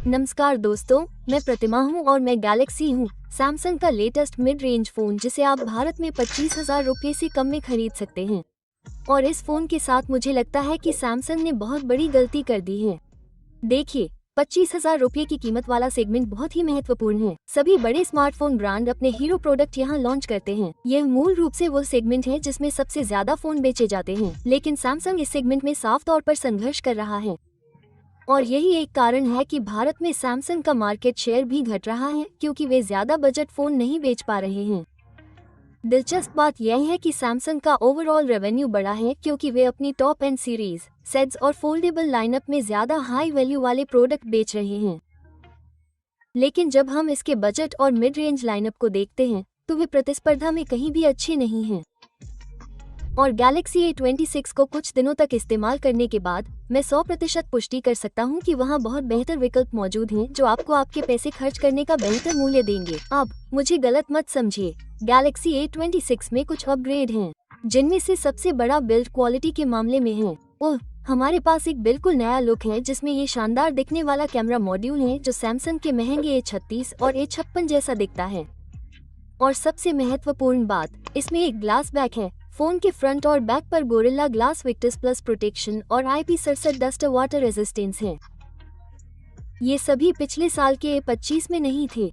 नमस्कार दोस्तों, मैं प्रतिमा हूँ और मैं गैलेक्सी हूँ, सैमसंग का लेटेस्ट मिड रेंज फोन जिसे आप भारत में 25,000 रुपये से कम में खरीद सकते हैं। और इस फोन के साथ मुझे लगता है कि सैमसंग ने बहुत बड़ी गलती कर दी है। देखिए, 25,000 रुपये की कीमत वाला सेगमेंट बहुत ही महत्वपूर्ण है। सभी बड़े स्मार्टफोन ब्रांड अपने हीरो प्रोडक्ट यहाँ लॉन्च करते हैं। यह मूल रूप से वो सेगमेंट है जिसमें सबसे ज्यादा फोन बेचे जाते हैं, लेकिन सैमसंग इस सेगमेंट में साफ तौर पर संघर्ष कर रहा है। और यही एक कारण है कि भारत में सैमसंग का मार्केट शेयर भी घट रहा है, क्योंकि वे ज्यादा बजट फोन नहीं बेच पा रहे हैं। दिलचस्प बात यह है कि सैमसंग का ओवरऑल रेवेन्यू बढ़ा है, क्योंकि वे अपनी टॉप एंड सीरीज, सेट्स और फोल्डेबल लाइनअप में ज्यादा हाई वैल्यू वाले प्रोडक्ट बेच रहे हैं। लेकिन जब हम इसके बजट और मिड रेंज लाइनअप को देखते हैं तो वे प्रतिस्पर्धा में कहीं भी अच्छे नहीं हैं। और गैलेक्सी A26 को कुछ दिनों तक इस्तेमाल करने के बाद मैं 100% पुष्टि कर सकता हूं कि वहां बहुत बेहतर विकल्प मौजूद हैं जो आपको आपके पैसे खर्च करने का बेहतर मूल्य देंगे। अब मुझे गलत मत समझिए, गैलेक्सी A26 में कुछ अपग्रेड हैं, जिनमें से सबसे बड़ा बिल्ड क्वालिटी के मामले में है। ओह, हमारे पास एक बिल्कुल नया लुक है जिसमें ये शानदार दिखने वाला कैमरा मॉड्यूल है जो सैमसंग के महंगे A36 और A56 जैसा दिखता है। और सबसे महत्वपूर्ण बात, इसमें एक ग्लास बैक है। फोन के फ्रंट और बैक पर gorilla glass Victus plus protection और IP67 डस्ट वाटर रेजिस्टेंस है। ये सभी पिछले साल के A25 में नहीं थे।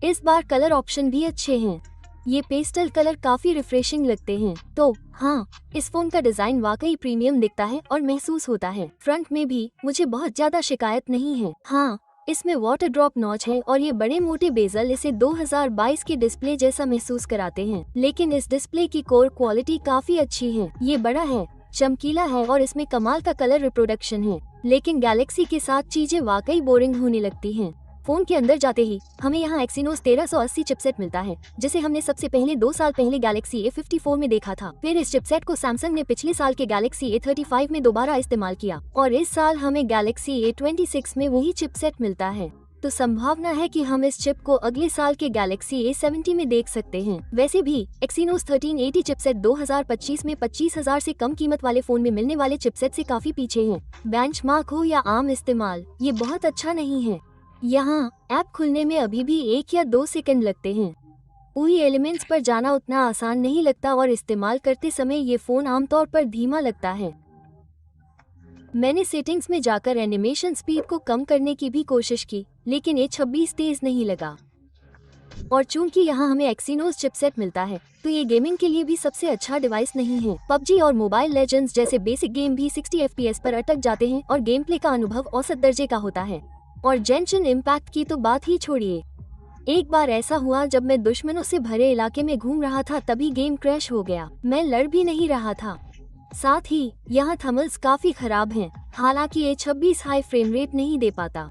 इस बार कलर ऑप्शन भी अच्छे हैं। ये पेस्टल कलर काफी रिफ्रेशिंग लगते हैं। तो हाँ, इस फोन का डिजाइन वाकई प्रीमियम दिखता है और महसूस होता है। फ्रंट में भी मुझे बहुत ज्यादा शिकायत नहीं है। हाँ, इसमें वाटर ड्रॉप नॉच है और ये बड़े मोटे बेजल इसे 2022 के डिस्प्ले जैसा महसूस कराते हैं। लेकिन इस डिस्प्ले की कोर क्वालिटी काफी अच्छी है। ये बड़ा है, चमकीला है और इसमें कमाल का कलर रिप्रोडक्शन है। लेकिन गैलेक्सी के साथ चीजें वाकई बोरिंग होने लगती हैं। फोन के अंदर जाते ही हमें यहाँ एक्सिनोस 1380 चिपसेट मिलता है, जिसे हमने सबसे पहले 2 साल पहले गैलेक्सी A54 में देखा था। फिर इस चिपसेट को सैमसंग ने पिछले साल के गैलेक्सी A35 में दोबारा इस्तेमाल किया और इस साल हमें गैलेक्सी A26 में वही चिपसेट मिलता है। तो संभावना है कि हम इस चिप को अगले साल के गैलेक्सी A70 में देख सकते हैं। वैसे भी एक्सिनोस 1380 चिपसेट 2025 में 25,000 से कम कीमत वाले फोन में मिलने वाले चिपसेट से काफी पीछे है। बेंचमार्क हो या आम इस्तेमाल, ये बहुत अच्छा नहीं है। यहाँ ऐप खुलने में अभी भी 1 या 2 सेकंड लगते हैं। UI एलिमेंट्स पर जाना उतना आसान नहीं लगता और इस्तेमाल करते समय ये फोन आमतौर पर धीमा लगता है। मैंने सेटिंग्स में जाकर एनिमेशन स्पीड को कम करने की भी कोशिश की, लेकिन A26 तेज नहीं लगा। और चूंकि यहाँ हमें एक्सिनोस चिपसेट मिलता है, तो ये गेमिंग के लिए भी सबसे अच्छा डिवाइस नहीं है। PUBG और मोबाइल लेजेंड्स जैसे बेसिक गेम भी 60 FPS पर अटक जाते हैं और गेम प्ले का अनुभव औसत दर्जे का होता है। और जेंशन इम्पैक्ट की तो बात ही छोड़िए। एक बार ऐसा हुआ जब मैं दुश्मनों से भरे इलाके में घूम रहा था, तभी गेम क्रैश हो गया। मैं लड़ भी नहीं रहा था। साथ ही यहाँ थर्मल्स काफी खराब हैं, हालांकि A26 हाई फ्रेम रेट नहीं दे पाता।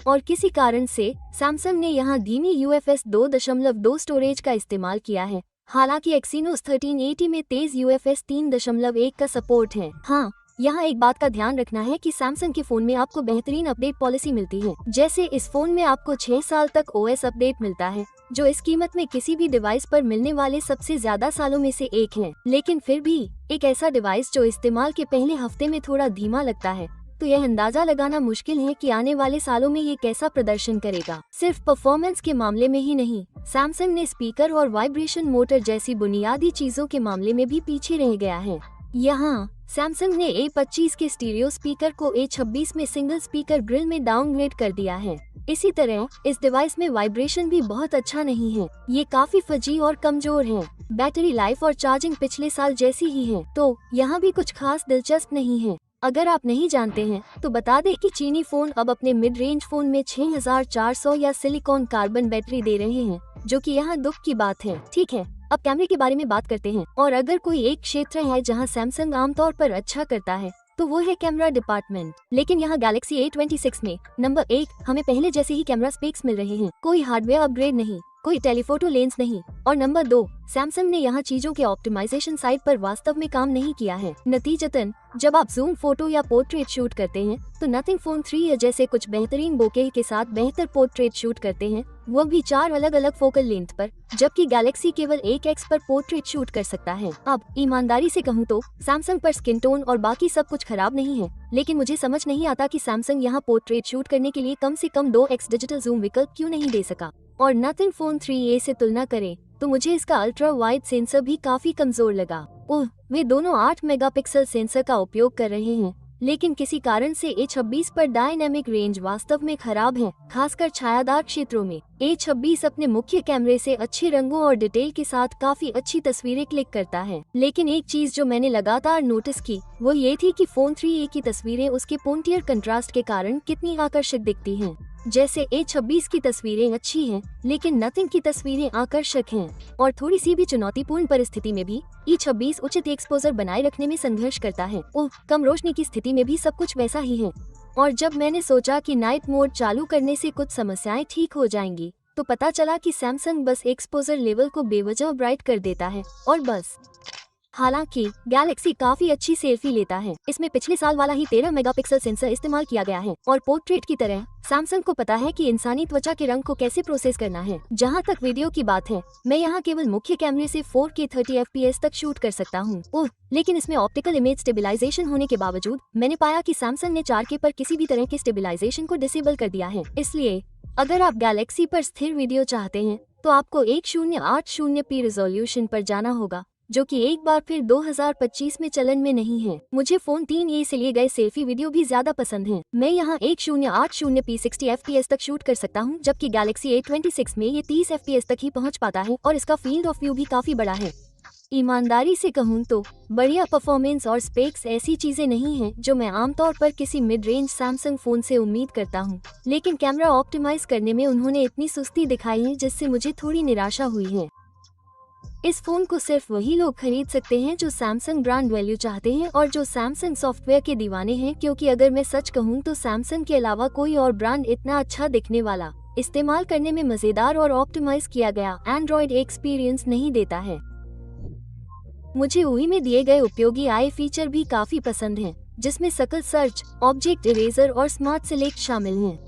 और किसी कारण से सैमसंग ने यहाँ धीमी UFS 2.2 स्टोरेज का इस्तेमाल किया है, हालांकि एक्सिनोस 1380 में तेज UFS 3.1 का सपोर्ट है। हाँ, यहाँ एक बात का ध्यान रखना है कि सैमसंग के फोन में आपको बेहतरीन अपडेट पॉलिसी मिलती है। जैसे इस फोन में आपको 6 साल तक OS अपडेट मिलता है, जो इस कीमत में किसी भी डिवाइस पर मिलने वाले सबसे ज्यादा सालों में से एक है। लेकिन फिर भी एक ऐसा डिवाइस जो इस्तेमाल के पहले हफ्ते में थोड़ा धीमा लगता है, तो यह अंदाजा लगाना मुश्किल है कि आने वाले सालों में ये कैसा प्रदर्शन करेगा। सिर्फ परफॉर्मेंस के मामले में ही नहीं, सैमसंग ने स्पीकर और वाइब्रेशन मोटर जैसी बुनियादी चीजों के मामले में भी पीछे रह गया है। यहाँ सैमसंग ने A25 के स्टीरियो स्पीकर को A26 में सिंगल स्पीकर ग्रिल में डाउनग्रेड कर दिया है। इसी तरह इस डिवाइस में वाइब्रेशन भी बहुत अच्छा नहीं है, ये काफी फजी और कमजोर है। बैटरी लाइफ और चार्जिंग पिछले साल जैसी ही है, तो यहाँ भी कुछ खास दिलचस्प नहीं है। अगर आप नहीं जानते हैं तो बता दें कि चीनी फोन अब अपने मिड रेंज फोन में 6400 या सिलिकॉन कार्बन बैटरी दे रहे हैं, जो कि यहाँ दुख की बात है। ठीक है, अब कैमरे के बारे में बात करते हैं। और अगर कोई एक क्षेत्र है जहां सैमसंग आमतौर पर अच्छा करता है, तो वो है कैमरा डिपार्टमेंट। लेकिन यहाँ गैलेक्सी A26 में नंबर 1 हमें पहले जैसे ही कैमरा स्पेक्स मिल रहे हैं। कोई हार्डवेयर अपग्रेड नहीं, कोई टेलीफोटो लेंस नहीं। और नंबर 2, सैमसंग ने यहाँ चीजों के ऑप्टिमाइजेशन साइड पर वास्तव में काम नहीं किया है। नतीजतन जब आप जूम फोटो या पोर्ट्रेट शूट करते हैं तो नथिंग फोन 3 जैसे कुछ बेहतरीन बोके के साथ बेहतर पोर्ट्रेट शूट करते हैं, वो भी 4 अलग अलग फोकल लेंथ पर, जबकि गैलेक्सी केवल 1x पर पोर्ट्रेट शूट कर सकता है। अब ईमानदारी से कहूँ तो सैमसंग पर स्किन टोन और बाकी सब कुछ खराब नहीं है, लेकिन मुझे समझ नहीं आता कि सैमसंग यहाँ पोर्ट्रेट शूट करने के लिए कम से कम 2x डिजिटल जूम विकल्प क्यों नहीं दे सका। और नथिंग फोन 3a से तुलना करें तो मुझे इसका अल्ट्रा वाइड सेंसर भी काफी कमजोर लगा। ओह, वे दोनों 8 मेगापिक्सल सेंसर का उपयोग कर रहे हैं, लेकिन किसी कारण से A26 पर डायनेमिक रेंज वास्तव में खराब है, खासकर छायादार क्षेत्रों में। A26 अपने मुख्य कैमरे से अच्छे रंगों और डिटेल के साथ काफी अच्छी तस्वीरें क्लिक करता है, लेकिन एक चीज जो मैंने लगातार नोटिस की वो ये थी कि फोन 3a की तस्वीरें उसके पोंटियर कंट्रास्ट के कारण कितनी आकर्षक दिखती हैं। जैसे A26 की तस्वीरें अच्छी हैं, लेकिन नथिंग की तस्वीरें आकर्षक हैं। और थोड़ी सी भी चुनौतीपूर्ण परिस्थिति में भी E26 उचित एक्सपोजर बनाए रखने में संघर्ष करता है। ओह, कम रोशनी की स्थिति में भी सब कुछ वैसा ही है। और जब मैंने सोचा कि नाइट मोड चालू करने से कुछ समस्याएं ठीक हो जाएंगी, तो पता चला कि सैमसंग बस एक्सपोजर लेवल को बेवजह ब्राइट कर देता है और बस। हालांकि गैलेक्सी काफी अच्छी सेल्फी लेता है। इसमें पिछले साल वाला ही 13 मेगापिक्सल सेंसर इस्तेमाल किया गया है और पोर्ट्रेट की तरह सैमसंग को पता है कि इंसानी त्वचा के रंग को कैसे प्रोसेस करना है। जहां तक वीडियो की बात है, मैं यहां केवल मुख्य कैमरे से 4K 30 FPS तक शूट कर सकता हूं। ओह, लेकिन इसमें ऑप्टिकल इमेज स्टेबिलाईजेशन होने के बावजूद मैंने पाया कि सैमसंग ने 4K पर किसी भी तरह के स्टेबिलाईजेशन को डिसेबल कर दिया है। इसलिए अगर आप गैलेक्सी पर स्थिर वीडियो चाहते हैं तो आपको 1080p रिजोल्यूशन पर जाना होगा, जो कि एक बार फिर 2025 में चलन में नहीं है। मुझे फोन 3a से लिए गए सेल्फी वीडियो भी ज्यादा पसंद हैं। मैं यहाँ 1080p 60 FPS तक शूट कर सकता हूँ, जबकि गैलेक्सी A26 में ये 30 FPS तक ही पहुँच पाता है और इसका फील्ड ऑफ व्यू भी काफी बड़ा है। ईमानदारी से कहूँ तो बढ़िया परफॉर्मेंस और स्पेक्स ऐसी चीजें नहीं हैं जो मैं आमतौर पर किसी मिड रेंज सैमसंग फोन से उम्मीद करता हूँ, लेकिन कैमरा ऑप्टिमाइज करने में उन्होंने इतनी सुस्ती दिखाई है जिससे मुझे थोड़ी निराशा हुई है। इस फोन को सिर्फ वही लोग खरीद सकते हैं जो सैमसंग ब्रांड वैल्यू चाहते हैं और जो सैमसंग सॉफ्टवेयर के दीवाने हैं, क्योंकि अगर मैं सच कहूँ तो सैमसंग के अलावा कोई और ब्रांड इतना अच्छा दिखने वाला, इस्तेमाल करने में मजेदार और ऑप्टिमाइज किया गया एंड्रॉइड एक्सपीरियंस नहीं देता है। मुझे UI में दिए गए उपयोगी आई फीचर भी काफी पसंद हैं, जिसमें सकल सर्च, ऑब्जेक्ट इरेजर और स्मार्ट सिलेक्ट शामिल हैं।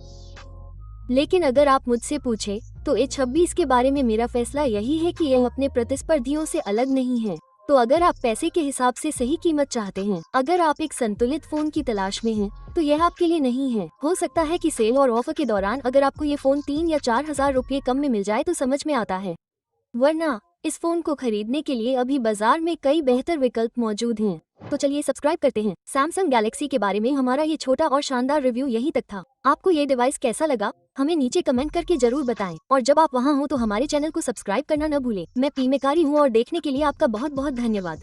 लेकिन अगर आप मुझसे पूछे तो A26 के बारे में मेरा फैसला यही है कि यह अपने प्रतिस्पर्धियों से अलग नहीं है। तो अगर आप पैसे के हिसाब से सही कीमत चाहते हैं, अगर आप एक संतुलित फोन की तलाश में हैं, तो यह आपके लिए नहीं है। हो सकता है कि सेल और ऑफर के दौरान अगर आपको ये फोन 3 या 4 हजार रुपये कम में मिल जाए तो समझ में आता है, वरना इस फोन को खरीदने के लिए अभी बाजार में कई बेहतर विकल्प मौजूद हैं। तो चलिए सब्सक्राइब करते हैं। सैमसंग गैलेक्सी के बारे में हमारा ये छोटा और शानदार रिव्यू यहीं तक था। आपको ये डिवाइस कैसा लगा हमें नीचे कमेंट करके जरूर बताएं, और जब आप वहां हो तो हमारे चैनल को सब्सक्राइब करना न भूलें। मैं पी मेकारी हूँ और देखने के लिए आपका बहुत बहुत धन्यवाद।